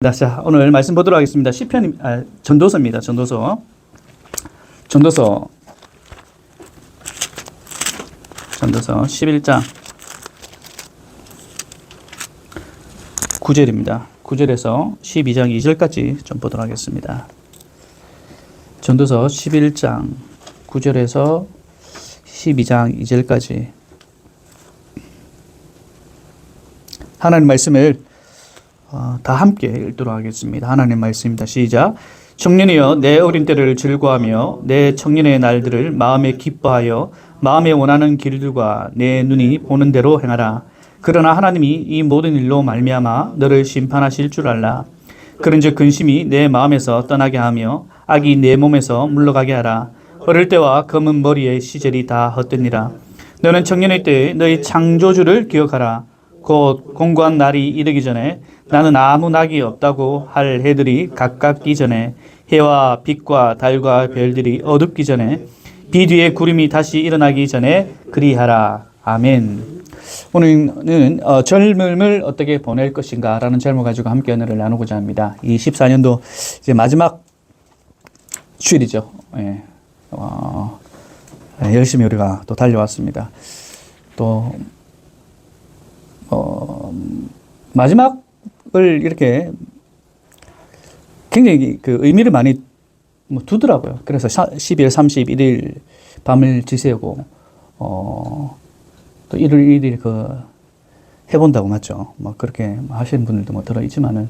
자, 오늘 말씀 보도록 하겠습니다. 시편, 전도서입니다. 전도서 11장 9절입니다. 9절에서 12장 2절까지 좀 보도록 하겠습니다. 전도서 11장 9절에서 12장 2절까지 하나님 말씀을 다 함께 읽도록 하겠습니다. 하나님 말씀입니다. 시작. 청년이여 내 어린 때를 즐거워하며 내 청년의 날들을 마음에 기뻐하여 마음에 원하는 길들과 내 눈이 보는 대로 행하라. 그러나 하나님이 이 모든 일로 말미암아 너를 심판하실 줄 알라. 그런즉 근심이 내 마음에서 떠나게 하며 악이 내 몸에서 물러가게 하라. 어릴 때와 검은 머리의 시절이 다 헛되니라. 너는 청년의 때에 너희 창조주를 기억하라. 곧 공고한 날이 이르기 전에 나는 아무 낙이 없다고 할 해들이 가깝기 전에 해와 빛과 달과 별들이 어둡기 전에 비 뒤에 구름이 다시 일어나기 전에 그리하라. 아멘. 오늘은 젊음을 어떻게 보낼 것인가 라는 제목을 가지고 함께 은혜를 나누고자 합니다. 이 14년도 이제 마지막 주일이죠. 예. 열심히 우리가 또 달려왔습니다. 또 마지막을 이렇게 굉장히 그 의미를 많이 두더라고요. 그래서 12월 31일 밤을 지새우고, 또 1월 1일 해본다고 맞죠? 그렇게 하시는 분들도 들어있지만은,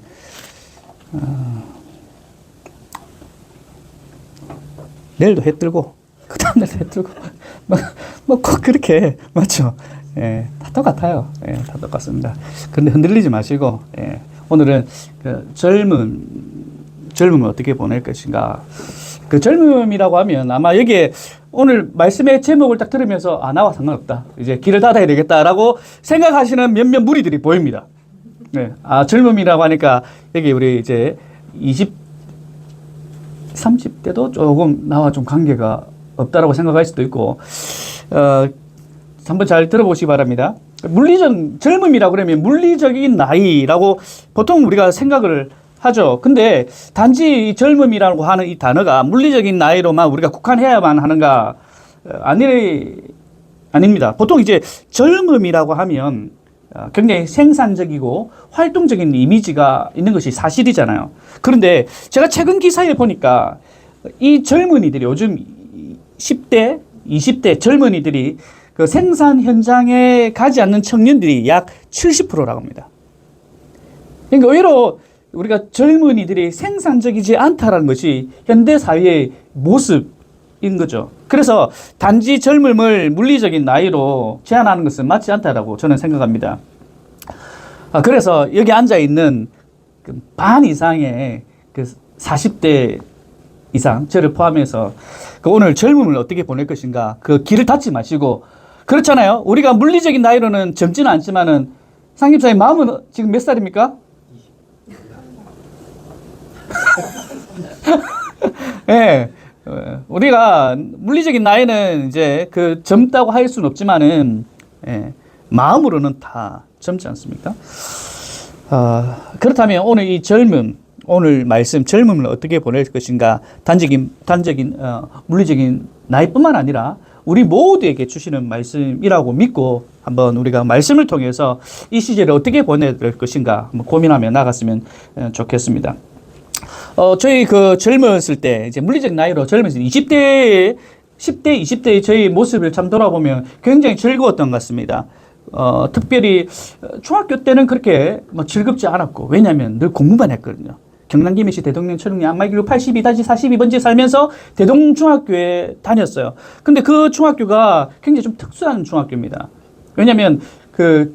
내일도 해 뜨고, 그 다음날도 해 뜨고, 꼭 그렇게, 맞죠? 예, 다 똑같아요. 예, 다 똑같습니다. 그런데 흔들리지 마시고, 예, 오늘은 젊음을 어떻게 보낼 것인가. 그 젊음이라고 하면 아마 여기에 오늘 말씀의 제목을 딱 들으면서 나와 상관없다. 이제 길을 닫아야 되겠다라고 생각하시는 몇몇 무리들이 보입니다. 네, 젊음이라고 하니까 여기 우리 이제 30대도 조금 나와 좀 관계가 없다라고 생각할 수도 있고, 한번 잘 들어보시기 바랍니다. 젊음이라고 그러면 물리적인 나이라고 보통 우리가 생각을 하죠. 근데 단지 젊음이라고 하는 이 단어가 물리적인 나이로만 우리가 국한해야만 하는가? 아닙니다. 보통 이제 젊음이라고 하면 굉장히 생산적이고 활동적인 이미지가 있는 것이 사실이잖아요. 그런데 제가 최근 기사에 보니까 이 젊은이들이 요즘 10대, 20대 젊은이들이 그 생산 현장에 가지 않는 청년들이 약 70%라고 합니다. 그러니까 의외로 우리가 젊은이들이 생산적이지 않다라는 것이 현대 사회의 모습인 거죠. 그래서 단지 젊음을 물리적인 나이로 제한하는 것은 맞지 않다라고 저는 생각합니다. 그래서 여기 앉아 있는 반 이상의 40대 이상, 저를 포함해서 오늘 젊음을 어떻게 보낼 것인가, 그 길을 닫지 마시고, 그렇잖아요. 우리가 물리적인 나이로는 젊지는 않지만은, 상김사님 마음은 지금 몇 살입니까? 예. 우리가 물리적인 나이는 이제 젊다고 할 수는 없지만은, 예, 마음으로는 다 젊지 않습니까? 그렇다면 오늘 이 오늘 말씀 젊음을 어떻게 보낼 것인가, 단적인 물리적인 나이뿐만 아니라 우리 모두에게 주시는 말씀이라고 믿고 한번 우리가 말씀을 통해서 이 시절을 어떻게 보낼 것인가 한번 고민하며 나갔으면 좋겠습니다. 저희 젊었을 때, 이제 물리적 나이로 젊었을 때, 10대, 20대의 저희 모습을 참 돌아보면 굉장히 즐거웠던 것 같습니다. 특별히 중학교 때는 그렇게 즐겁지 않았고, 왜냐하면 늘 공부만 했거든요. 경남 김해시 대동령 초릉리 안마기로 82-42번지 살면서 대동중학교에 다녔어요. 근데 그 중학교가 굉장히 좀 특수한 중학교입니다. 왜냐하면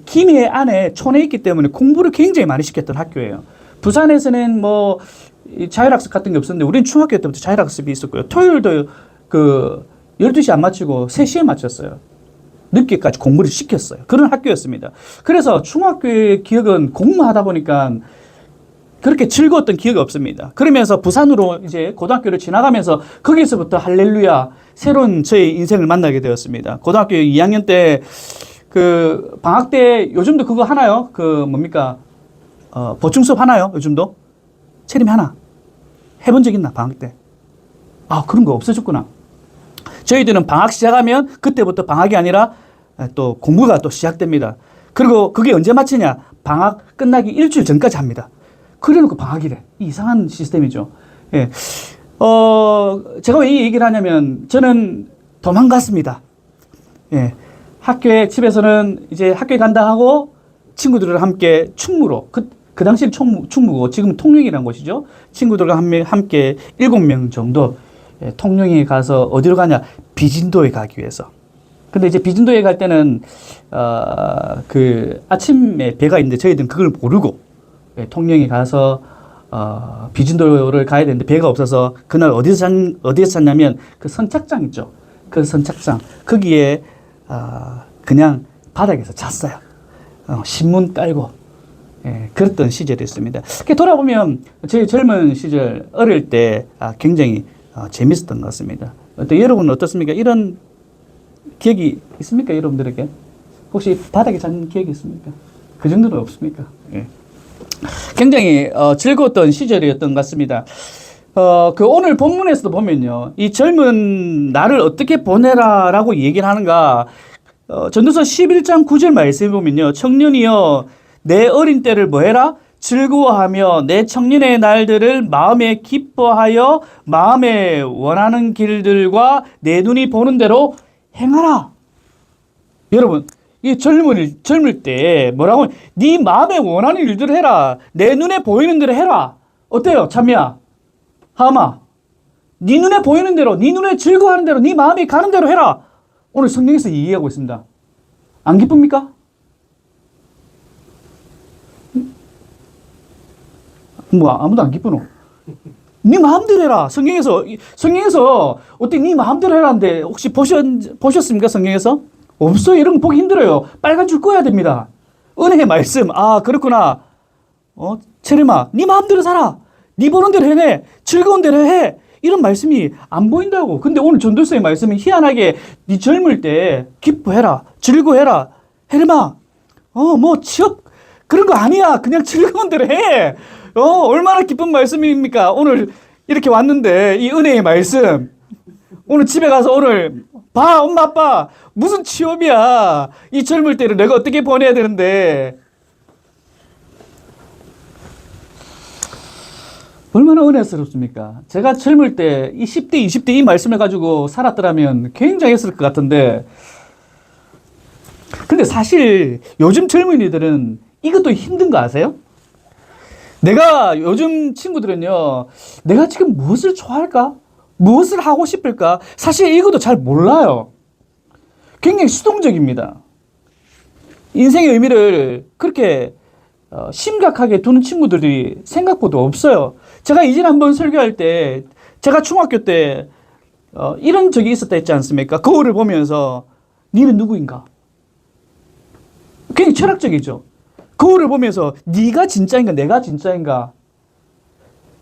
김해 안에 촌에 있기 때문에 공부를 굉장히 많이 시켰던 학교예요. 부산에서는 자율학습 같은 게 없었는데 우리는 중학교 때부터 자율학습이 있었고요. 토요일도 12시 안 마치고 3시에 마쳤어요. 늦게까지 공부를 시켰어요. 그런 학교였습니다. 그래서 중학교의 기억은 공부하다 보니까 그렇게 즐거웠던 기억이 없습니다. 그러면서 부산으로 이제 고등학교를 지나가면서 거기서부터 할렐루야, 새로운 저의 인생을 만나게 되었습니다. 고등학교 2학년 때 방학 때 요즘도 그거 하나요? 보충 수업 하나요? 요즘도? 체림이 하나 해본 적 있나? 방학 때. 아, 그런 거 없어졌구나. 저희들은 방학 시작하면 그때부터 방학이 아니라 또 공부가 또 시작됩니다. 그리고 그게 언제 마치냐? 방학 끝나기 일주일 전까지 합니다. 그래 놓고 방학이래. 이상한 시스템이죠. 예. 제가 왜 이 얘기를 하냐면 저는 도망갔습니다. 예. 학교에, 집에서는 이제 학교에 간다 하고 친구들과 함께 충무로, 그 당시엔 충무고 지금 통영이라는 곳이죠. 친구들과 함께 7명 정도 통영에 가서 어디로 가냐? 비진도에 가기 위해서. 근데 이제 비진도에 갈 때는 그 아침에 배가 있는데 저희들은 그걸 모르고 통영에 가서 비진도를 가야 되는데 배가 없어서 그날 어디서 잤냐면 그 선착장 있죠. 그 선착장 거기에 그냥 바닥에서 잤어요. 신문 깔고. 예, 그랬던 시절이 있습니다. 돌아보면 제 젊은 시절 어릴 때 굉장히 재밌었던 것 같습니다. 여러분은 어떻습니까? 이런 기억이 있습니까? 여러분들에게? 혹시 바닥에 잔 기억이 있습니까? 그 정도는 없습니까? 예. 굉장히 즐거웠던 시절이었던 것 같습니다. 그 오늘 본문에서도 보면요. 이 젊은 나를 어떻게 보내라라고 얘기를 하는가. 전도서 11장 9절 말씀에 보면요. 청년이여 내 어린 때를 뭐해라? 즐거워하며 내 청년의 날들을 마음에 기뻐하여 마음에 원하는 길들과 내 눈이 보는 대로 행하라. 여러분, 이 젊을 때 뭐라고? 네 마음에 원하는 일들을 해라. 내 눈에 보이는 대로 해라. 어때요? 참이야. 하마. 네 눈에 보이는 대로, 네 눈에 즐거워하는 대로, 네 마음이 가는 대로 해라. 오늘 성경에서 얘기하고 있습니다. 안 기쁩니까? 뭐 아무도 안 기쁘노? 네 마음대로 해라. 성경에서 어떻게 네 마음대로 해라는데 혹시 보셨습니까? 성경에서? 없어요. 이런 거 보기 힘들어요. 빨간 줄 꺼야 됩니다. 은혜의 말씀. 아, 그렇구나. 체림아, 네 마음대로 살아. 네 보는 대로 해. 즐거운 대로 해. 이런 말씀이 안 보인다고. 근데 오늘 전도서의 말씀은 희한하게 네 젊을 때 기뻐해라. 즐거워해라. 혜림아, 뭐 취업 그런 거 아니야. 그냥 즐거운 대로 해. 얼마나 기쁜 말씀입니까? 오늘 이렇게 왔는데 이 은혜의 말씀. 오늘 집에 가서 오늘 봐, 엄마, 아빠. 무슨 취업이야. 이 젊을 때를 내가 어떻게 보내야 되는데. 얼마나 은혜스럽습니까? 제가 젊을 때 이 10대, 20대 이 말씀을 가지고 살았더라면 굉장히 했을 것 같은데. 근데 사실 요즘 젊은이들은 이것도 힘든 거 아세요? 내가 요즘 친구들은요, 내가 지금 무엇을 좋아할까? 무엇을 하고 싶을까? 사실 이것도 잘 몰라요. 굉장히 수동적입니다. 인생의 의미를 그렇게 심각하게 두는 친구들이 생각보다 없어요. 제가 이전에 한번 설교할 때, 제가 중학교 때 이런 적이 있었다 했지 않습니까? 거울을 보면서 니는 누구인가? 굉장히 철학적이죠. 거울을 보면서 네가 진짜인가 내가 진짜인가?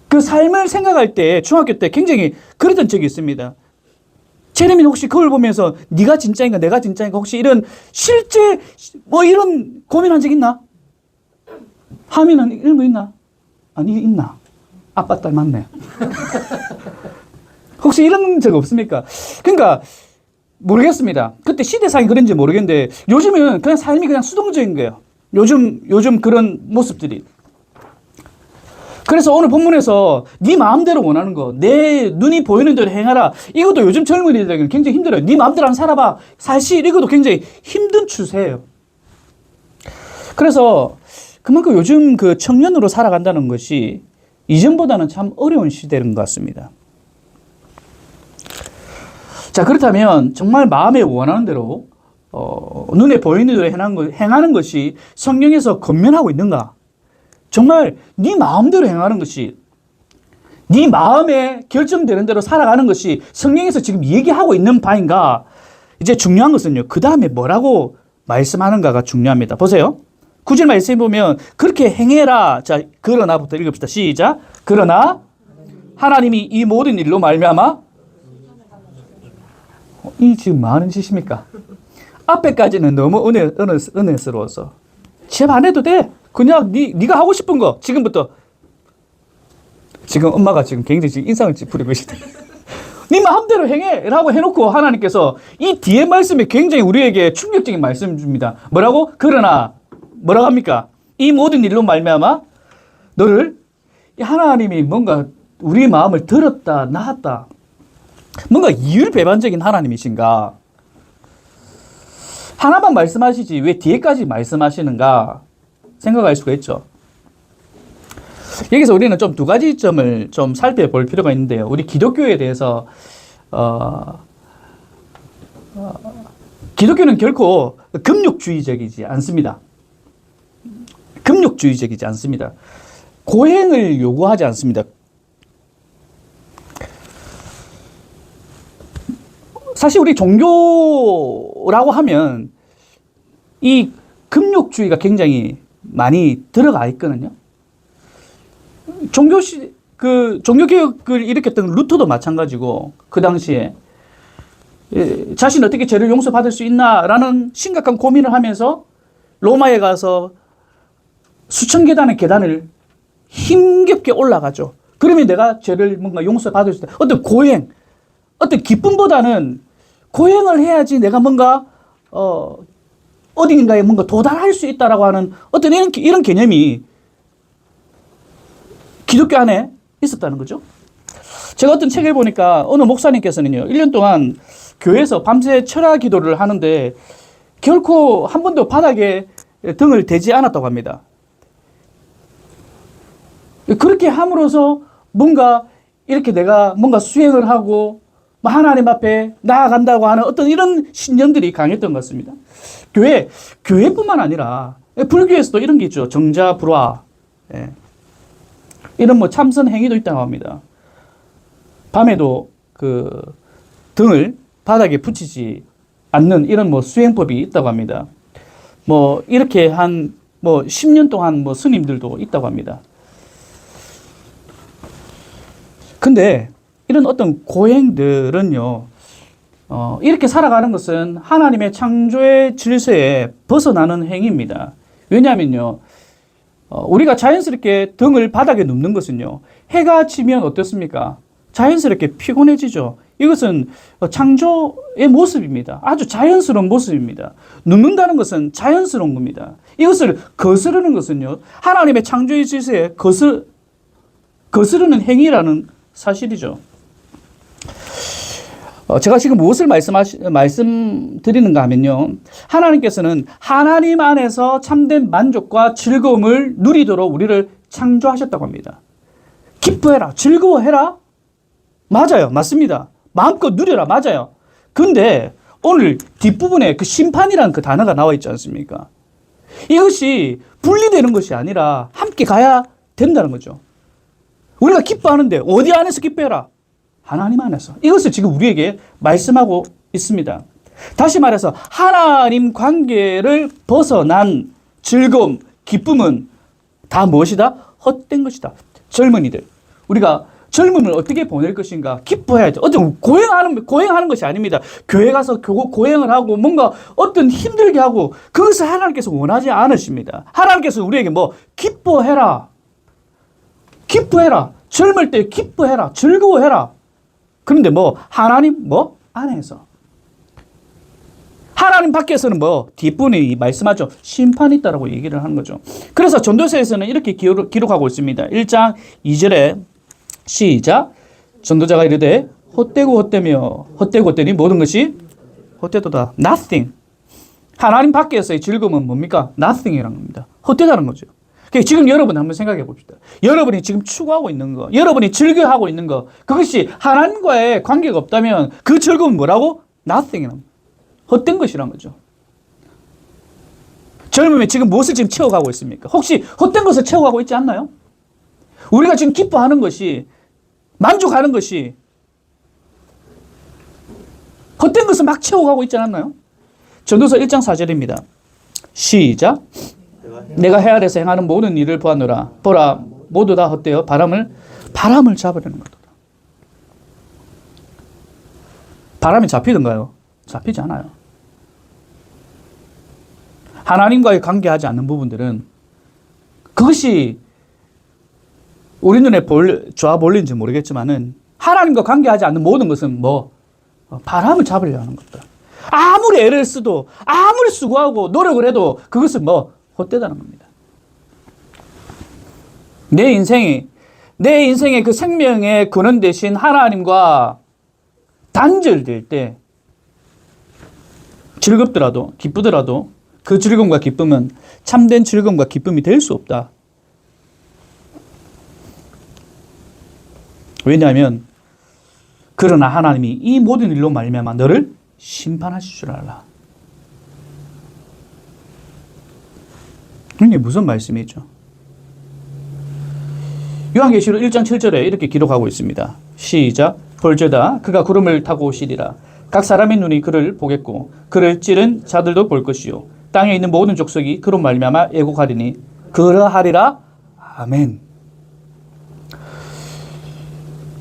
그 삶을 생각할 때 중학교 때 굉장히 그랬던 적이 있습니다. 제레미는 혹시 거울 보면서 네가 진짜인가 내가 진짜인가 혹시 이런 실제 뭐 이런 고민한 적 있나? 하민은 이런 거 있나? 아니 있나? 아빠 딸 맞네. 혹시 이런 적 없습니까? 그러니까 모르겠습니다. 그때 시대상이 그런지 모르겠는데 요즘은 그냥 삶이 그냥 수동적인 거예요. 요즘 그런 모습들이. 그래서 오늘 본문에서 네 마음대로 원하는 거, 내 눈이 보이는 대로 행하라. 이것도 요즘 젊은이들에게는 굉장히 힘들어요. 네 마음대로 안 살아봐. 사실 이것도 굉장히 힘든 추세예요. 그래서 그만큼 요즘 그 청년으로 살아간다는 것이 이전보다는 참 어려운 시대인 것 같습니다. 자, 그렇다면 정말 마음에 원하는 대로 눈에 보이는 대로 행하는 것이 성경에서 권면하고 있는가? 정말 네 마음대로 행하는 것이, 네 마음에 결정되는 대로 살아가는 것이 성경에서 지금 얘기하고 있는 바인가? 이제 중요한 것은요, 그 다음에 뭐라고 말씀하는가가 중요합니다. 보세요. 9절 말씀에 보면 그렇게 행해라. 자, 그러나부터 읽읍시다. 시작. 그러나 하나님이 이 모든 일로 말미암아 이 지금 뭐 하는 짓입니까? 앞에까지는 너무 은혜스러워서 제발 안 해도 돼. 그냥 네가 하고 싶은 거 지금부터 지금 엄마가 지금 굉장히 지금 인상을 찌푸리고 계시다. 네 마음대로 행해! 라고 해놓고 하나님께서 이 뒤에 말씀이 굉장히 우리에게 충격적인 말씀을 줍니다. 뭐라고? 그러나 뭐라고 합니까? 이 모든 일로 말미암아 너를 하나님이 뭔가 우리 마음을 들었다 낳았다. 뭔가 이율배반적인 하나님이신가? 하나만 말씀하시지 왜 뒤에까지 말씀하시는가 생각할 수가 있죠. 여기서 우리는 좀 두 가지 점을 좀 살펴볼 필요가 있는데요. 우리 기독교에 대해서 기독교는 결코 금욕주의적이지 않습니다. 금욕주의적이지 않습니다. 고행을 요구하지 않습니다. 사실 우리 종교라고 하면 이 금욕주의가 굉장히 많이 들어가 있거든요. 종교개혁을 일으켰던 루터도 마찬가지고, 그 당시에 자신 어떻게 죄를 용서받을 수 있나라는 심각한 고민을 하면서 로마에 가서 수천 계단의 계단을 힘겹게 올라가죠. 그러면 내가 죄를 뭔가 용서받을 수 있다. 어떤 고행, 어떤 기쁨보다는 고행을 해야지 내가 뭔가 어딘가에 뭔가 도달할 수 있다라고 하는 어떤 이런 개념이 기독교 안에 있었다는 거죠. 제가 어떤 책을 보니까 어느 목사님께서는요, 1년 동안 교회에서 밤새 철야 기도를 하는데 결코 한 번도 바닥에 등을 대지 않았다고 합니다. 그렇게 함으로써 뭔가 이렇게 내가 뭔가 수행을 하고 하나님 앞에 나아간다고 하는 어떤 이런 신념들이 강했던 것 같습니다. 교회뿐만 아니라 불교에서도 이런 게 있죠. 정자불화. 이런 참선 행위도 있다고 합니다. 밤에도 그 등을 바닥에 붙이지 않는 이런 수행법이 있다고 합니다. 이렇게 한 10년 동안 스님들도 있다고 합니다. 근데 이런 어떤 고행들은요, 이렇게 살아가는 것은 하나님의 창조의 질서에 벗어나는 행위입니다. 왜냐하면요, 우리가 자연스럽게 등을 바닥에 눕는 것은요, 해가 지면 어떻습니까? 자연스럽게 피곤해지죠. 이것은 창조의 모습입니다. 아주 자연스러운 모습입니다. 눕는다는 것은 자연스러운 겁니다. 이것을 거스르는 것은요, 하나님의 창조의 질서에 거스르는 행위라는 사실이죠. 제가 지금 무엇을 말씀드리는가 하면요, 하나님께서는 하나님 안에서 참된 만족과 즐거움을 누리도록 우리를 창조하셨다고 합니다. 기뻐해라, 즐거워해라. 맞아요, 맞습니다. 마음껏 누려라, 맞아요. 근데 오늘 뒷부분에 그 심판이라는 그 단어가 나와 있지 않습니까? 이것이 분리되는 것이 아니라 함께 가야 된다는 거죠. 우리가 기뻐하는데 어디 안에서 기뻐해라? 하나님 안에서. 이것을 지금 우리에게 말씀하고 있습니다. 다시 말해서 하나님 관계를 벗어난 즐거움, 기쁨은 다 무엇이다? 헛된 것이다. 젊은이들. 우리가 젊음을 어떻게 보낼 것인가? 기뻐해야죠. 어떤 고행하는 것이 아닙니다. 교회 가서 고행을 하고 뭔가 어떤 힘들게 하고 그것을 하나님께서 원하지 않으십니다. 하나님께서 우리에게 기뻐해라. 기뻐해라. 젊을 때 기뻐해라. 즐거워해라. 그런데 하나님 안에서. 하나님 밖에서는 뒷분이 말씀하죠. 심판이 있다라고 얘기를 하는 거죠. 그래서 전도서에서는 이렇게 기록하고 있습니다. 1장 2절에 시작. 전도자가 이르되 헛되고 헛되며 헛되고 헛되니 모든 것이 헛되도다. Nothing. 하나님 밖에서의 즐거움은 뭡니까? Nothing이라는 겁니다. 헛되다는 거죠. 지금 여러분 한번 생각해 봅시다. 여러분이 지금 추구하고 있는 거, 여러분이 즐겨하고 있는 거, 그것이 하나님과의 관계가 없다면 그 즐거움은 뭐라고? Nothing이라는 헛된 것이란 거죠. 젊음에 지금 무엇을 지금 채워가고 있습니까? 혹시 헛된 것을 채워가고 있지 않나요? 우리가 지금 기뻐하는 것이, 만족하는 것이 헛된 것을 막 채워가고 있지 않았나요? 전도서 1장 4절입니다. 시작. 내가 해 아래서 행하는 모든 일을 보았노라. 보라, 모두 다 헛되어 바람을 잡으려는 거다. 바람이 잡히던가요? 잡히지 않아요. 하나님과의 관계하지 않는 부분들은 그것이 우리 눈에 좋아 보일지 모르겠지만은 하나님과 관계하지 않는 모든 것은 뭐 바람을 잡으려 하는 것다. 아무리 애를 써도 아무리 수고하고 노력을 해도 그것은 뭐 헛되다는 겁니다. 내 인생의 그 생명의 근원 대신 하나님과 단절될 때 즐겁더라도 기쁘더라도 그 즐거움과 기쁨은 참된 즐거움과 기쁨이 될 수 없다. 왜냐하면 그러나 하나님이 이 모든 일로 말미암아 너를 심판하실 줄 알라. 이게 무슨 말씀이죠? 요한계시록 1장 7절에 이렇게 기록하고 있습니다. 시작. 볼지어다 그가 구름을 타고 오시리라. 각 사람의 눈이 그를 보겠고 그를 찌른 자들도 볼 것이요 땅에 있는 모든 족속이 그로 말미암아 애곡하리니 그러하리라. 아멘.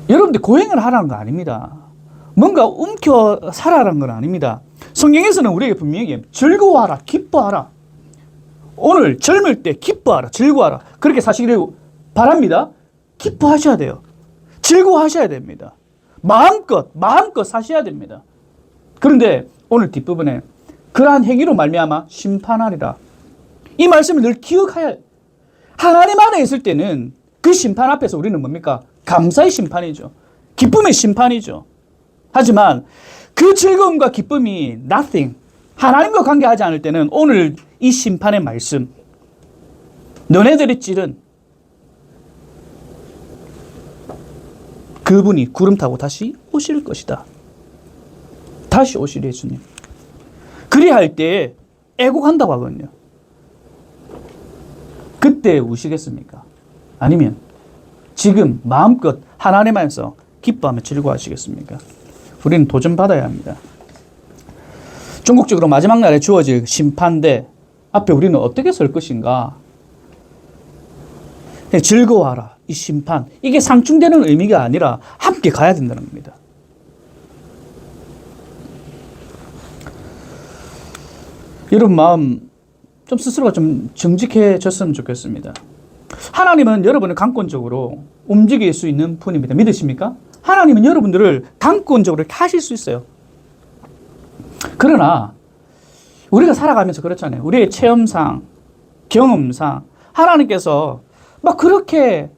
여러분들 고행을 하라는 거 아닙니다. 뭔가 움켜 살아라는 건 아닙니다. 성경에서는 우리에게 분명히 즐거워하라, 기뻐하라. 오늘 젊을 때 기뻐하라, 즐거워하라. 그렇게 사시기를 바랍니다. 기뻐하셔야 돼요. 즐거워하셔야 됩니다. 마음껏 사셔야 됩니다. 그런데 오늘 뒷부분에 그러한 행위로 말미암아 심판하리라. 이 말씀을 늘 기억해야, 하나님 안에 있을 때는 그 심판 앞에서 우리는 뭡니까? 감사의 심판이죠. 기쁨의 심판이죠. 하지만 그 즐거움과 기쁨이 nothing, 하나님과 관계하지 않을 때는 오늘 이 심판의 말씀, 너네들이 찌른 그분이 구름 타고 다시 오실 것이다. 다시 오실 예수님. 그리할 때 애곡한다고 하거든요. 그때 우시겠습니까? 아니면 지금 마음껏 하나님 안에서 기뻐하며 즐거워하시겠습니까? 우리는 도전받아야 합니다. 종국적으로 마지막 날에 주어질 심판대 앞에 우리는 어떻게 설 것인가? 즐거워하라. 이 심판. 이게 상충되는 의미가 아니라 함께 가야 된다는 겁니다. 여러분 마음 좀 스스로가 좀 정직해졌으면 좋겠습니다. 하나님은 여러분을 강권적으로 움직일 수 있는 분입니다. 믿으십니까? 하나님은 여러분들을 강권적으로 하실 수 있어요. 그러나 우리가 살아가면서 그렇잖아요. 우리의 체험상, 경험상 하나님께서 막 그렇게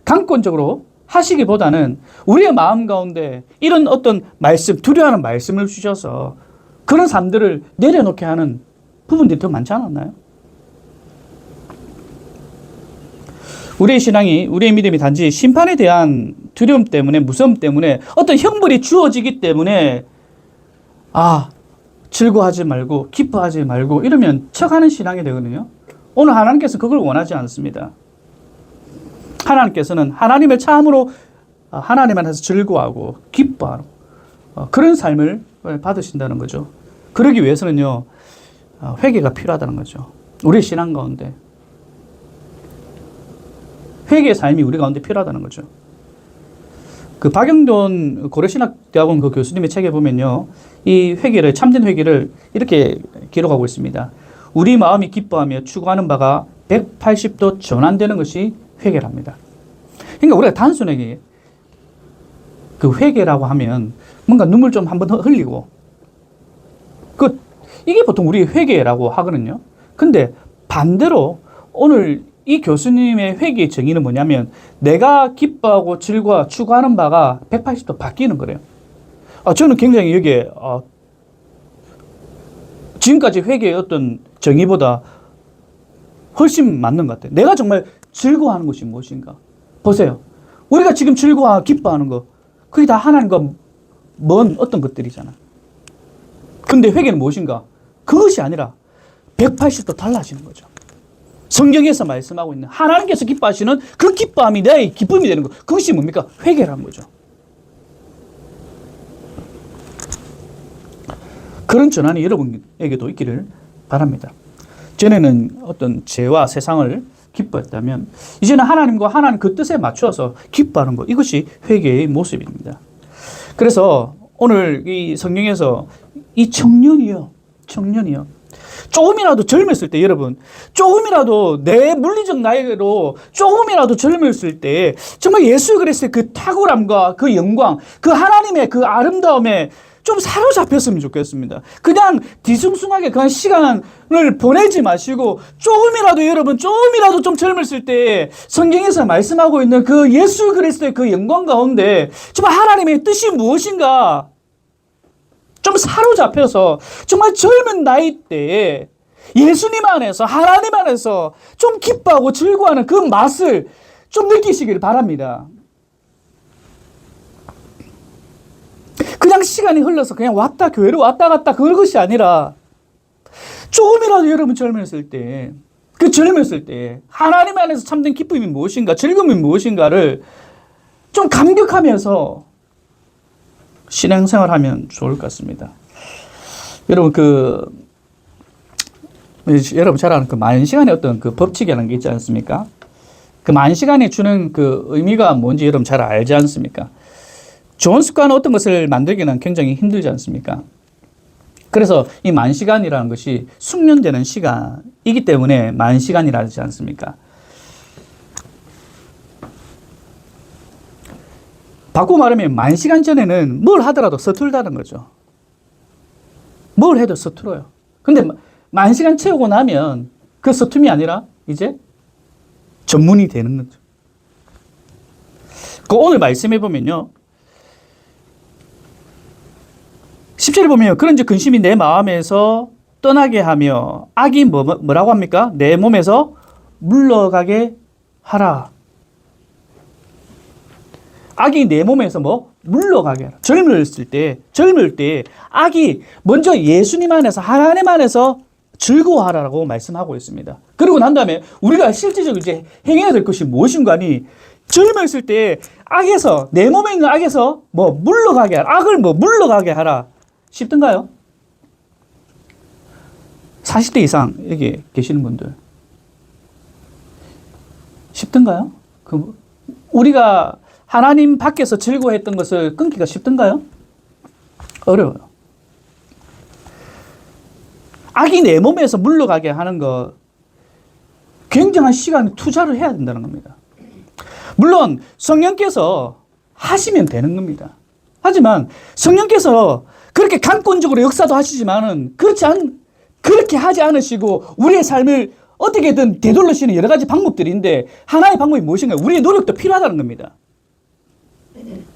강권적으로 하시기보다는 우리의 마음 가운데 이런 어떤 말씀, 두려워하는 말씀을 주셔서 그런 삶들을 내려놓게 하는 부분들이 더 많지 않았나요? 우리의 신앙이, 우리의 믿음이 단지 심판에 대한 두려움 때문에, 무서움 때문에, 어떤 형벌이 주어지기 때문에 즐거워하지 말고 기뻐하지 말고 이러면 척하는 신앙이 되거든요. 오늘 하나님께서 그걸 원하지 않습니다. 하나님께서는 하나님을 참으로 하나님 안에서 즐거워하고 기뻐하고 그런 삶을 받으신다는 거죠. 그러기 위해서는요, 회개가 필요하다는 거죠. 우리 신앙 가운데 회개의 삶이 우리 가운데 필요하다는 거죠. 그 박영돈 고려신학대학원 그 교수님의 책에 보면요, 이 회개를, 참된 회개를 이렇게 기록하고 있습니다. 우리 마음이 기뻐하며 추구하는 바가 180도 전환되는 것이 회개랍니다. 그러니까 우리가 단순하게 그 회개라고 하면 뭔가 눈물 좀 한번 흘리고 이게 보통 우리 회개라고 하거든요. 근데 반대로 오늘 이 교수님의 회개의 정의는 뭐냐면 내가 기뻐하고 즐거워 추구하는 바가 180도 바뀌는 거래요. 저는 굉장히 여기에 지금까지 회개의 어떤 정의보다 훨씬 맞는 것 같아요. 내가 정말 즐거워하는 것이 무엇인가? 보세요. 우리가 지금 즐거워하고 기뻐하는 거 그게 다 하나님과 먼 어떤 것들이잖아. 근데 회개는 무엇인가? 그것이 아니라 180도 달라지는 거죠. 성경에서 말씀하고 있는 하나님께서 기뻐하시는 그 기뻐함이 내 기쁨이 되는 것. 그것이 뭡니까? 회개라는 거죠. 그런 전환이 여러분에게도 있기를 바랍니다. 전에는 어떤 죄와 세상을 기뻐했다면 이제는 하나님과 하나님 그 뜻에 맞춰서 기뻐하는 것. 이것이 회개의 모습입니다. 그래서 오늘 이 성경에서 이 청년이요. 조금이라도 젊었을 때 여러분, 조금이라도 내 물리적 나이로 조금이라도 젊었을 때 정말 예수 그리스도의 그 탁월함과 그 영광, 그 하나님의 그 아름다움에 좀 사로잡혔으면 좋겠습니다. 그냥 뒤숭숭하게 그냥 시간을 보내지 마시고 조금이라도 여러분, 조금이라도 좀 젊었을 때 성경에서 말씀하고 있는 그 예수 그리스도의 그 영광 가운데 정말 하나님의 뜻이 무엇인가 좀 사로잡혀서 정말 젊은 나이 때에 예수님 안에서, 하나님 안에서 좀 기뻐하고 즐거워하는 그 맛을 좀 느끼시길 바랍니다. 그냥 시간이 흘러서 그냥 왔다 교회로 왔다 갔다 그것이 아니라 조금이라도 여러분 젊었을 때, 그 젊었을 때 하나님 안에서 참된 기쁨이 무엇인가, 즐거움이 무엇인가를 좀 감격하면서 신앙생활하면 좋을 것 같습니다. 여러분 여러분 잘 아는 그 만시간의 어떤 그 법칙이라는 게 있지 않습니까? 그 만시간이 주는 그 의미가 뭔지 여러분 잘 알지 않습니까? 좋은 습관은 어떤 것을 만들기는 굉장히 힘들지 않습니까? 그래서 이 만시간이라는 것이 숙련되는 시간이기 때문에 만시간이라 하지 않습니까? 바꾸고 말하면 만시간 전에는 뭘 하더라도 서툴다는 거죠. 뭘 해도 서툴어요. 근데 만시간 채우고 나면 그 서툼이 아니라 이제 전문이 되는 거죠. 그 오늘 말씀해 보면요. 10절에 보면 그런즉 근심이 내 마음에서 떠나게 하며 악이 뭐라고 합니까? 내 몸에서 물러가게 하라. 악이 내 몸에서 물러가게 하라. 젊을 때 악이 먼저 예수님 안에서, 하나님 안에서 즐거워하라고 말씀하고 있습니다. 그리고 난 다음에 우리가 실질적으로 이제 행해야 될 것이 무엇인가 하니 젊었을 때 악에서, 내 몸에 있는 악에서 물러가게 하라. 악을 물러가게 하라. 쉽던가요? 40대 이상 여기 계시는 분들 쉽던가요? 우리가 하나님 밖에서 즐거워했던 것을 끊기가 쉽던가요? 어려워요. 악이 내 몸에서 물러가게 하는 것 굉장한 시간 투자를 해야 된다는 겁니다. 물론 성령께서 하시면 되는 겁니다. 하지만 성령께서 그렇게 강권적으로 역사도 하시지만은 그렇게 하지 않으시고 우리의 삶을 어떻게든 되돌리시는 여러 가지 방법들인데 하나의 방법이 무엇인가? 우리의 노력도 필요하다는 겁니다.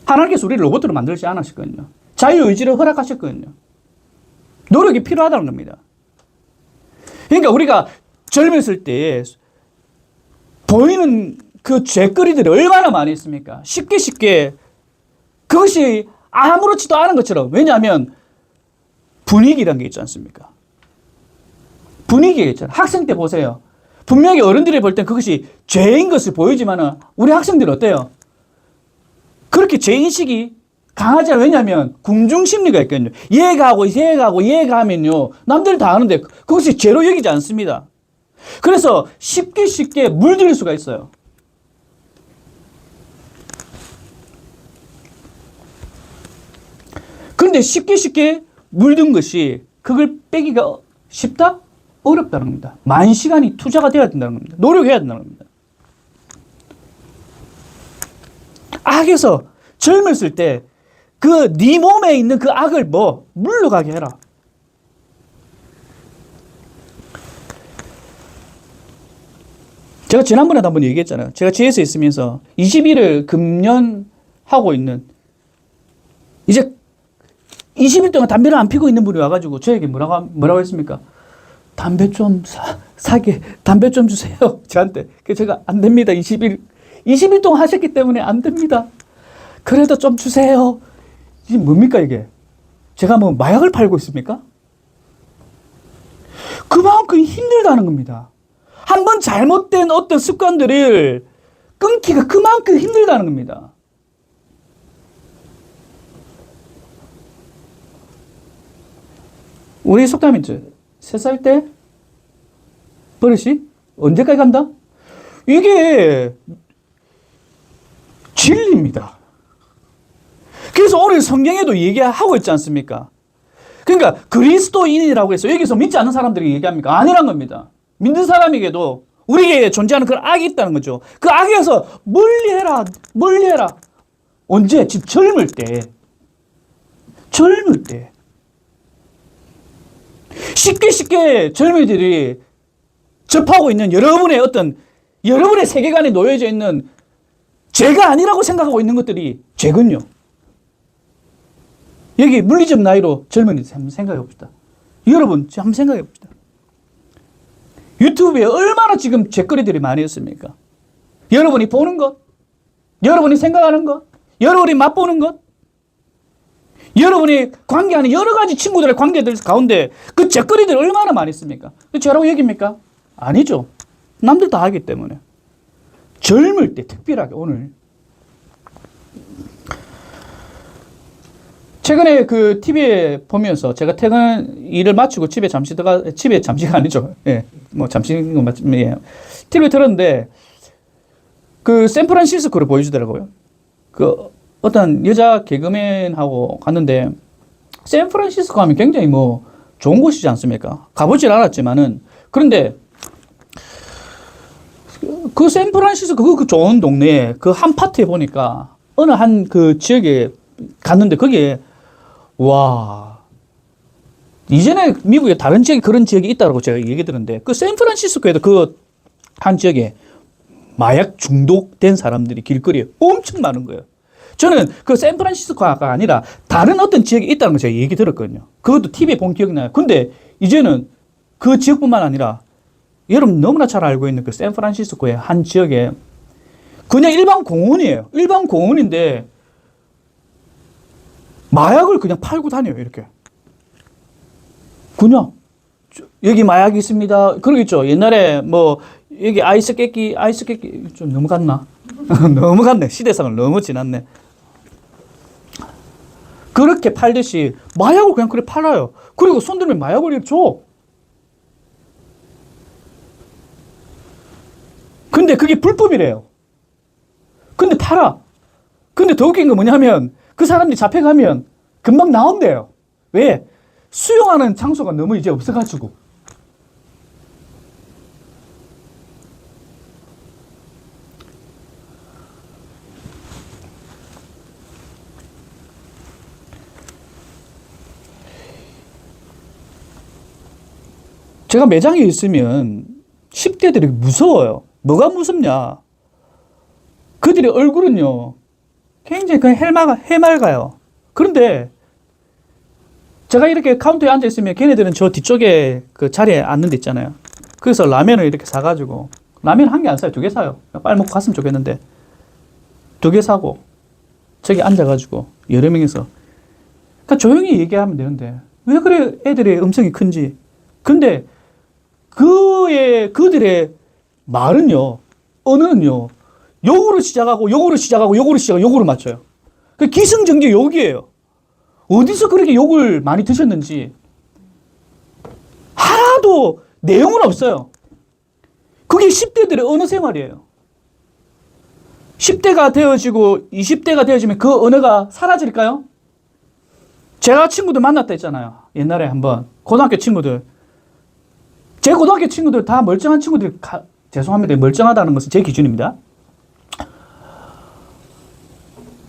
하나님께서 우리를 로봇으로 만들지 않으셨거든요. 자유의지를 허락하셨거든요. 노력이 필요하다는 겁니다. 그러니까 우리가 젊었을 때 보이는 그 죄거리들이 얼마나 많이 있습니까? 쉽게 그것이 아무렇지도 않은 것처럼. 왜냐하면 분위기라는 게 있지 않습니까? 분위기가 있잖아요. 학생 때 보세요. 분명히 어른들이 볼 땐 그것이 죄인 것을 보이지만 우리 학생들은 어때요? 그렇게 죄인식이 강하지 않아요. 왜냐하면 궁중심리가 있거든요. 얘가 하면요 남들 다 하는데 그것이 죄로 여기지 않습니다. 그래서 쉽게 물들 수가 있어요. 그런데 쉽게 물든 것이 그걸 빼기가 쉽다? 어렵다는 겁니다. 많은 시간이 투자가 돼야 된다는 겁니다. 노력해야 된다는 겁니다. 악에서 젊었을 때 그 네 몸에 있는 그 악을 물러가게 해라. 제가 지난번에도 한번 얘기했잖아요. 제가 지혜에 있으면서 20일을 금연하고 있는, 이제 20일 동안 담배를 안 피고 있는 분이 와가지고 저에게 뭐라고 했습니까? 담배 좀 담배 좀 주세요. 저한테. 그래서 제가 안 됩니다. 20일 동안 하셨기 때문에 안 됩니다. 그래도 좀 주세요. 이게 뭡니까 이게? 제가 마약을 팔고 있습니까? 그만큼 힘들다는 겁니다. 한번 잘못된 어떤 습관들을 끊기가 그만큼 힘들다는 겁니다. 우리 속담이 있죠. 3살 때 버릇이 언제까지 간다? 이게 진리입니다. 그래서 오늘 성경에도 얘기하고 있지 않습니까? 그러니까 그리스도인이라고 해서 여기서 믿지 않는 사람들이 얘기합니까? 아니란 겁니다. 믿는 사람에게도 우리에게 존재하는 그런 악이 있다는 거죠. 그 악에서 멀리해라, 멀리해라. 언제? 지금 젊을 때. 젊을 때. 쉽게 젊은이들이 접하고 있는 여러분의 세계관에 놓여져 있는 죄가 아니라고 생각하고 있는 것들이 죄군요. 여기 물리적 나이로 젊은이들 한번 생각해 봅시다. 여러분, 한번 생각해 봅시다. 유튜브에 얼마나 지금 죄거리들이 많이 있습니까? 여러분이 보는 것, 여러분이 생각하는 것, 여러분이 맛보는 것, 여러분이 관계하는 여러 가지 친구들의 관계들 가운데 그 죄거리들이 얼마나 많이 있습니까? 죄라고 얘기입니까? 아니죠. 남들 다 하기 때문에. 젊을 때 특별하게 오늘 최근에 그 TV에 보면서 제가 퇴근 일을 마치고 집에 잠시가 아니죠. 예. 뭐 잠시인 건 예. TV에 들었는데 그 샌프란시스코를 보여주더라고요. 그 어떤 여자 개그맨하고 갔는데 샌프란시스코 하면 굉장히 뭐 좋은 곳이지 않습니까? 가보질 않았지만은 그런데 그 샌프란시스코 그 좋은 동네에 그 한 파트에 보니까 어느 한 그 지역에 갔는데 거기에 와, 이전에 미국에 다른 지역에 그런 지역이 있다고 제가 얘기 들었는데, 그 샌프란시스코에도 그 한 지역에 마약 중독된 사람들이 길거리에 엄청 많은 거예요. 저는 그 샌프란시스코가 아니라 다른 어떤 지역에 있다는 걸 제가 얘기 들었거든요. 그것도 TV에 본 기억이 나요. 근데 이제는 그 지역뿐만 아니라 여러분 너무나 잘 알고 있는 그 샌프란시스코의 한 지역에 그냥 일반 공원이에요. 일반 공원인데 마약을 그냥 팔고 다녀요, 이렇게. 그냥, 여기 마약이 있습니다. 그러겠죠. 옛날에 뭐, 여기 아이스 깨끼, 좀 너무 갔나? 너무 갔네. 시대상을 너무 지났네. 그렇게 팔듯이 마약을 그냥 그래 팔아요. 그리고 손들면 마약을 이렇게 줘. 근데 그게 불법이래요. 근데 팔아. 근데 더 웃긴 건 뭐냐면, 그 사람들이 잡혀가면 금방 나온대요. 왜? 수용하는 장소가 너무 이제 없어가지고. 제가 매장에 있으면 10대들이 무서워요. 뭐가 무섭냐? 그들의 얼굴은요, 굉장히 그냥 해맑아요. 그런데 제가 이렇게 카운터에 앉아있으면 걔네들은 저 뒤쪽에 그 자리에 앉는 데 있잖아요. 그래서 라면을 이렇게 사가지고, 라면 한 개 안 사요. 2개 사요. 빨리 먹고 갔으면 좋겠는데 2개 사고 저기 앉아가지고 여러 명이서 그러니까 조용히 얘기하면 되는데 왜 그래 애들의 음성이 큰지. 근데 그들의 말은요, 언어는요, 욕으로 시작하고 욕으로 맞춰요. 그 기승전결 욕이에요. 어디서 그렇게 욕을 많이 드셨는지 하나도 내용은 없어요. 그게 10대들의 언어 생활이에요. 10대가 되어지고 20대가 되어지면 그 언어가 사라질까요? 제가 친구들 만났다 했잖아요. 옛날에 한번 고등학교 친구들. 제 고등학교 친구들 다 멀쩡한 친구들, 죄송합니다. 멀쩡하다는 것은 제 기준입니다.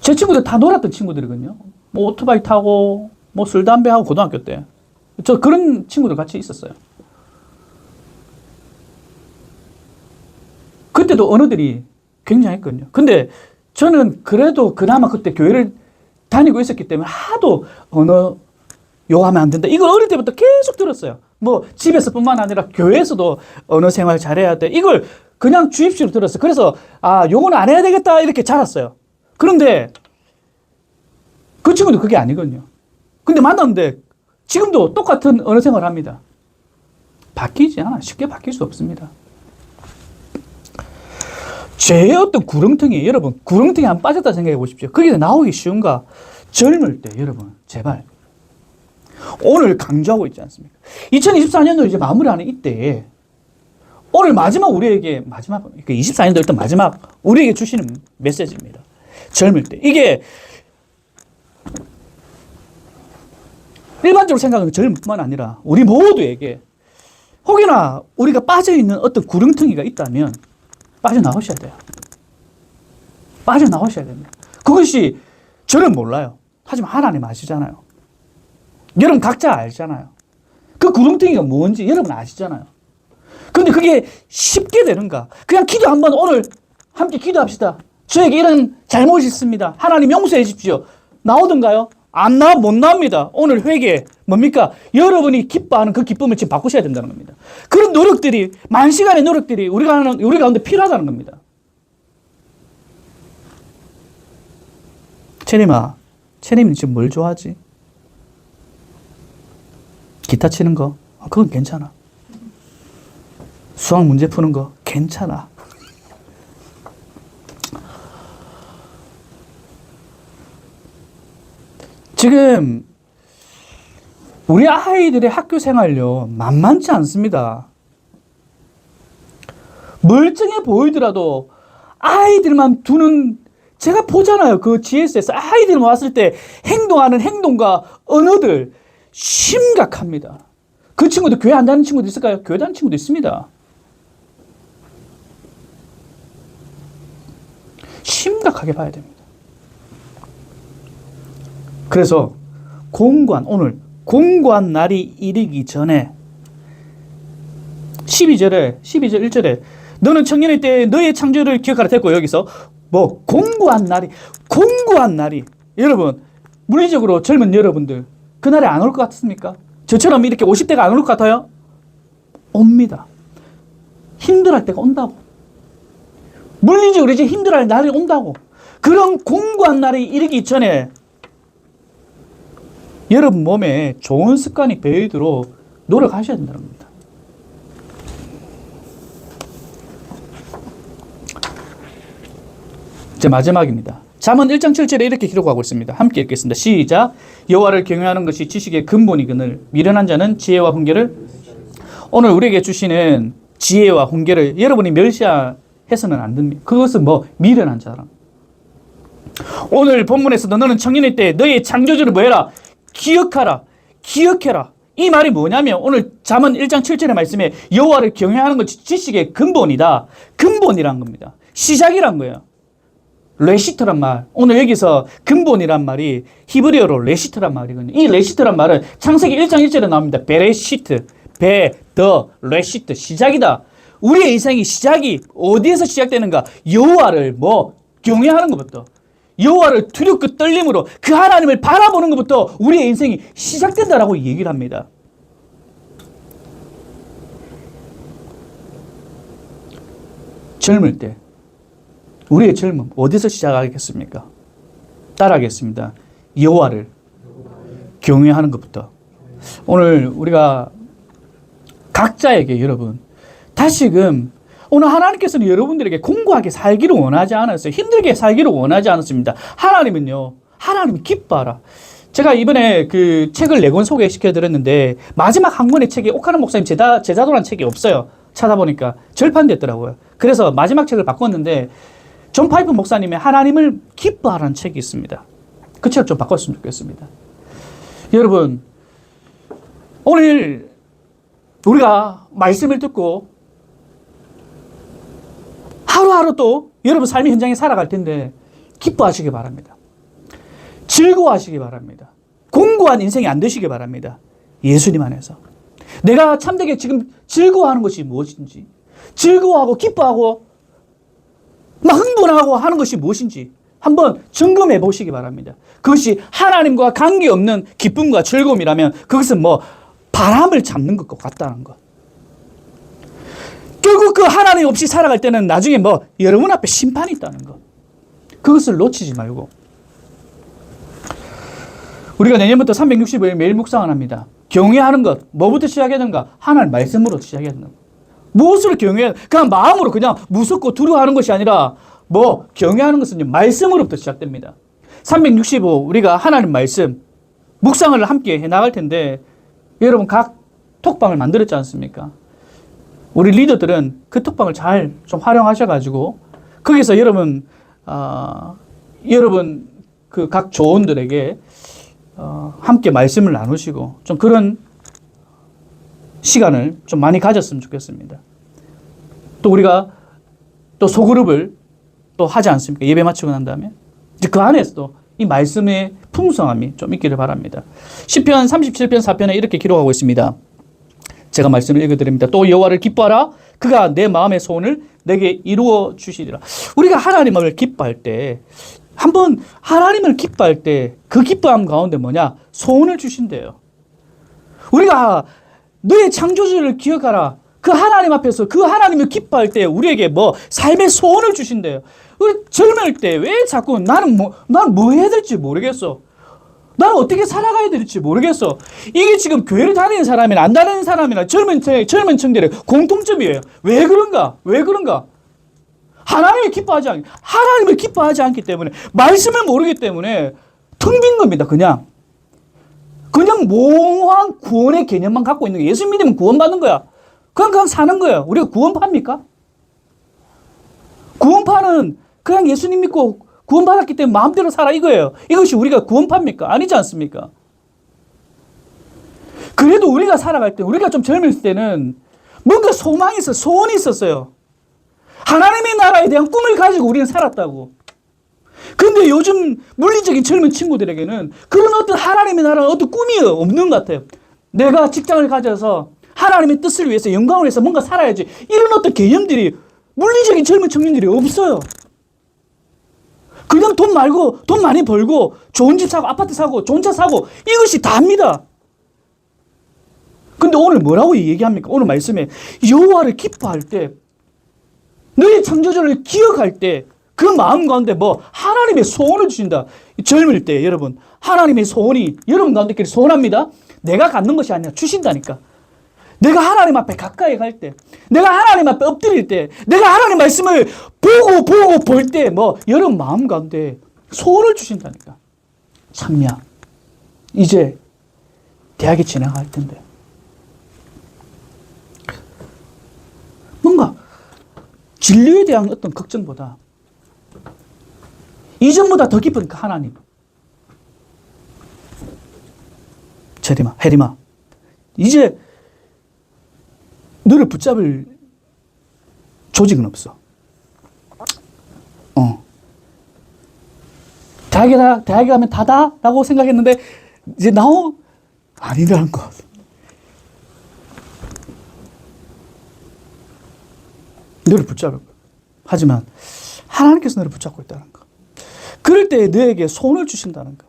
제 친구들 다 놀았던 친구들이거든요. 뭐 오토바이 타고 뭐 술 담배 하고 고등학교 때. 저 그런 친구들 같이 있었어요. 그때도 언어들이 굉장했거든요. 근데 저는 그래도 그나마 그때 교회를 다니고 있었기 때문에 하도 언어 욕하면 안 된다. 이걸 어릴 때부터 계속 들었어요. 뭐 집에서뿐만 아니라 교회에서도 언어 생활 잘해야 돼. 이걸 그냥 주입식으로 들었어요. 그래서 욕은 안 해야 되겠다 이렇게 자랐어요. 그런데 그 친구도 그게 아니거든요. 근데 만났는데 지금도 똑같은 언어 생활을 합니다. 바뀌지 않아. 쉽게 바뀔 수 없습니다. 죄의 어떤 구렁텅이, 여러분 구렁텅이 안 빠졌다 생각해 보십시오. 거기서 나오기 쉬운가? 젊을 때 여러분 제발 오늘 강조하고 있지 않습니까? 2024년도 이제 마무리하는 이때에 오늘 우리에게 24년도 일단 마지막 우리에게 주시는 메시지입니다. 젊을 때. 이게 일반적으로 생각하는 젊은뿐만 아니라 우리 모두에게 혹여나 우리가 빠져있는 어떤 구렁텅이가 있다면 빠져나오셔야 돼요. 빠져나오셔야 됩니다. 그것이 저는 몰라요. 하지만 하나님 아시잖아요. 여러분 각자 알잖아요. 그 구렁텅이가 뭔지 여러분 아시잖아요. 근데 그게 쉽게 되는가? 그냥 기도 한번 오늘 함께 기도합시다. 저에게 이런 잘못이 있습니다. 하나님 용서해 주십시오. 나오던가요? 안 나와, 못 나옵니다. 오늘 회개 뭡니까? 여러분이 기뻐하는 그 기쁨을 지금 바꾸셔야 된다는 겁니다. 그런 노력들이, 만시간의 노력들이 우리 가운데 필요하다는 겁니다. 채림아, 채림이 지금 뭘 좋아하지? 기타 치는 거? 그건 괜찮아. 수학 문제 푸는 거? 괜찮아. 지금 우리 아이들의 학교 생활요 만만치 않습니다. 멀쩡해 보이더라도 아이들만 두는, 제가 보잖아요. 그 GS에서 아이들만 왔을 때 행동하는 행동과 언어들 심각합니다. 그 친구들 교회 안 다니는 친구도 있을까요? 교회 다니는 친구도 있습니다. 심각하게 봐야 됩니다. 그래서 오늘 공고한 날이 이르기 전에 12절 1절에 너는 청년의 때 너의 창조를 기억하라 됐고, 여기서 뭐 공고한 날이 여러분 물리적으로 젊은 여러분들 그날에 안 올 것 같습니까? 저처럼 이렇게 50대가 안 올 것 같아요? 옵니다. 힘들할 때가 온다고. 물리적으로 이제 힘들할 날이 온다고. 그런 공고한 날이 이르기 전에 여러분 몸에 좋은 습관이 배이도록 노력하셔야 된다는 겁니다. 이제 마지막입니다. 잠언 1장 7절에 이렇게 기록하고 있습니다. 함께 읽겠습니다. 시작. 여호와를 경외하는 것이 지식의 근본이거늘 미련한 자는 지혜와 훈계를. 오늘 우리에게 주시는 지혜와 훈계를 여러분이 멸시해서는 안 됩니다. 그것은 뭐 미련한 자라. 오늘 본문에서도 너는 청년의 때 너의 창조주를 뭐해라? 기억하라. 기억해라. 이 말이 뭐냐면 오늘 잠언 1장 7절의 말씀에 여호와를 경외하는 것이 지식의 근본이다. 근본이란 겁니다. 시작이란 거예요. 레시트란 말. 오늘 여기서 근본이란 말이 히브리어로 레시트란 말이거든요. 이 레시트란 말은 창세기 1장 1절에 나옵니다. 베레시트. 레시트. 시작이다. 우리의 인생이 시작이 어디에서 시작되는가? 여호와를 경외하는 것부터. 여호와를 두렵고 떨림으로 그 하나님을 바라보는 것부터 우리의 인생이 시작된다라고 얘기를 합니다. 젊을 때 우리의 젊음 어디서 시작하겠습니까? 따라하겠습니다. 여호와를 경외하는 것부터. 오늘 우리가 각자에게 여러분 다시금 오늘 하나님께서는 여러분들에게 공고하게 살기를 원하지 않았어요. 힘들게 살기를 원하지 않았습니다. 하나님은 기뻐하라. 제가 이번에 그 책을 4권 소개시켜드렸는데 마지막 한 권의 책이 오카는 목사님 제자도라는 책이 없어요. 찾아보니까 절판됐더라고요. 그래서 마지막 책을 바꿨는데 존 파이프 목사님의 하나님을 기뻐하라는 책이 있습니다. 그 책을 좀 바꿨으면 좋겠습니다. 여러분 오늘 우리가 말씀을 듣고 하루하루 또 여러분 삶의 현장에 살아갈 텐데 기뻐하시기 바랍니다. 즐거워하시기 바랍니다. 공고한 인생이 안 되시기 바랍니다. 예수님 안에서. 내가 참되게 지금 즐거워하는 것이 무엇인지, 즐거워하고 기뻐하고 막 흥분하고 하는 것이 무엇인지 한번 점검해 보시기 바랍니다. 그것이 하나님과 관계없는 기쁨과 즐거움이라면 그것은 바람을 잡는 것 같다는 것. 결국 그 하나님 없이 살아갈 때는 나중에 여러분 앞에 심판이 있다는 것. 그것을 놓치지 말고. 우리가 내년부터 365일 매일 묵상을 합니다. 경외하는 것. 뭐부터 시작해야 되는가? 하나님 말씀으로 시작해야 된다. 무엇을 경외해야 되는가? 그냥 마음으로 그냥 무섭고 두려워하는 것이 아니라 경외하는 것은 말씀으로부터 시작됩니다. 365 우리가 하나님 말씀 묵상을 함께 해나갈 텐데 여러분 각 톡방을 만들었지 않습니까? 우리 리더들은 그 톡방을 잘 좀 활용하셔가지고 거기서 여러분 그 각 조원들에게 함께 말씀을 나누시고 좀 그런 시간을 좀 많이 가졌으면 좋겠습니다. 또 우리가 또 소그룹을 또 하지 않습니까? 예배 마치고 난 다음에 이제 그 안에서도 이 말씀의 풍성함이 좀 있기를 바랍니다. 시편 37편 4편에 이렇게 기록하고 있습니다. 제가 말씀을 읽어드립니다. 또 여호와를 기뻐하라. 그가 내 마음의 소원을 내게 이루어 주시리라. 우리가 하나님을 기뻐할 때, 한번 하나님을 기뻐할 때 그 기뻐함 가운데 뭐냐? 소원을 주신대요. 우리가 너의 창조주를 기억하라. 그 하나님 앞에서 그 하나님을 기뻐할 때 우리에게 뭐 삶의 소원을 주신대요. 우리 젊을 때 왜 자꾸 나는 뭐 해야 될지 모르겠어. 나는 어떻게 살아가야 될지 모르겠어. 이게 지금 교회를 다니는 사람이나 안 다니는 사람이나 젊은 청년들의 공통점이에요. 왜 그런가? 왜 그런가? 하나님을 기뻐하지 않기 때문에, 말씀을 모르기 때문에 텅 빈 겁니다. 그냥 몽환 구원의 개념만 갖고 있는 거예요. 예수 믿으면 구원받는 거야. 그냥 사는 거예요. 우리가 구원파입니까? 구원파는 그냥 예수님 믿고 구원받았기 때문에 마음대로 살아 이거예요. 이것이 우리가 구원파입니까? 아니지 않습니까? 그래도 우리가 살아갈 때, 우리가 좀 젊을 때는 뭔가 소망이 있었어요. 소원이 있었어요. 하나님의 나라에 대한 꿈을 가지고 우리는 살았다고. 근데 요즘 물리적인 젊은 친구들에게는 그런 어떤 하나님의 나라는 어떤 꿈이 없는 것 같아요. 내가 직장을 가져서 하나님의 뜻을 위해서, 영광을 위해서 뭔가 살아야지. 이런 어떤 개념들이 물리적인 젊은 청년들이 없어요. 그냥 돈 많이 벌고 좋은 집 사고 아파트 사고 좋은 차 사고 이것이 다입니다. 근데 오늘 뭐라고 얘기합니까? 오늘 말씀에 여호와를 기뻐할 때, 너의 창조주를 기억할 때 그 마음 가운데 뭐 하나님의 소원을 주신다. 젊을 때 여러분, 하나님의 소원이 여러분 가운데끼리 소원합니다. 내가 갖는 것이 아니라 주신다니까. 내가 하나님 앞에 가까이 갈 때, 내가 하나님 앞에 엎드릴 때, 내가 하나님 말씀을 보고 볼 때 뭐 여러분 마음 가운데 소원을 주신다니까. 참야, 이제 대학에 진학할 텐데 뭔가 진리에 대한 어떤 걱정보다 이전보다 더 깊은 그 하나님, 제리마, 해리마, 이제 너를 붙잡을 조직은 없어. 대학에 가면 다다? 라고 생각했는데, 이제 아니라는 것. 너를 붙잡을 거야. 하지만, 하나님께서 너를 붙잡고 있다는 거. 그럴 때 너에게 손을 주신다는 거.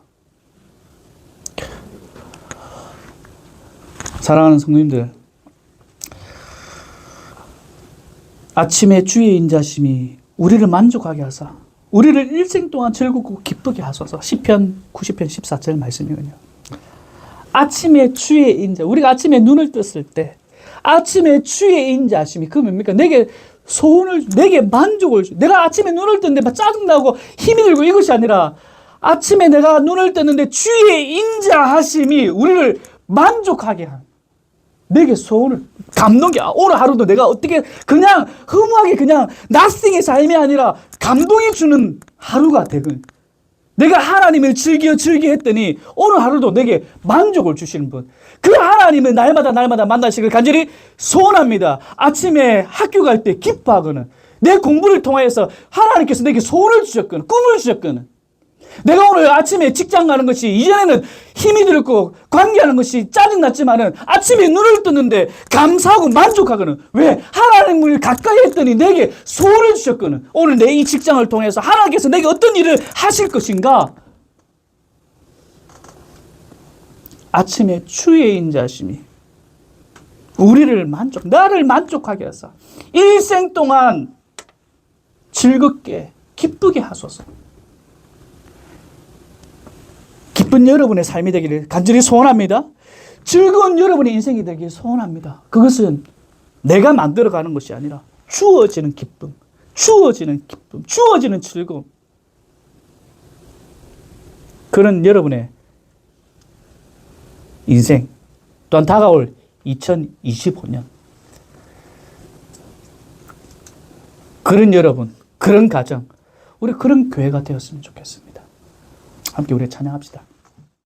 사랑하는 성도님들, 아침에 주의 인자심이 우리를 만족하게 하사 우리를 일생 동안 즐겁고 기쁘게 하소서. 시편 90편 14절 말씀이거든요. 아침에 주의 인자, 우리가 아침에 눈을 떴을 때 아침에 주의 인자심이 그 뭡니까? 내게 소원을, 내게 만족을 주. 내가 아침에 눈을 떴는데 막 짜증나고 힘이 들고 이것이 아니라, 아침에 내가 눈을 떴는데 주의 인자하심이 우리를 만족하게 한, 내게 소원을, 감동이, 오늘 하루도 내가 어떻게 그냥 허무하게 그냥 낯생의 삶이 아니라 감동이 주는 하루가 되건, 내가 하나님을 즐겨 했더니 오늘 하루도 내게 만족을 주시는 분, 그 하나님을 날마다 만나시길 간절히 소원합니다. 아침에 학교 갈 때 기뻐하거든. 내 공부를 통하여서 하나님께서 내게 소원을 주셨거든, 꿈을 주셨거든. 내가 오늘 아침에 직장 가는 것이, 이전에는 힘이 들고 관계하는 것이 짜증났지만은 아침에 눈을 떴는데 감사하고 만족하거든. 왜? 하나님을 가까이 했더니 내게 소원을 주셨거든. 오늘 내 이 직장을 통해서 하나님께서 내게 어떤 일을 하실 것인가? 아침에 주의 인자심이 나를 만족하게 하사 일생 동안 즐겁게 기쁘게 하소서. 기쁜 여러분의 삶이 되기를 간절히 소원합니다. 즐거운 여러분의 인생이 되기를 소원합니다. 그것은 내가 만들어가는 것이 아니라 주어지는 기쁨, 주어지는 즐거움. 그런 여러분의 인생, 또한 다가올 2025년, 그런 여러분, 그런 가정, 우리 그런 교회가 되었으면 좋겠습니다. 함께 우리 찬양합시다.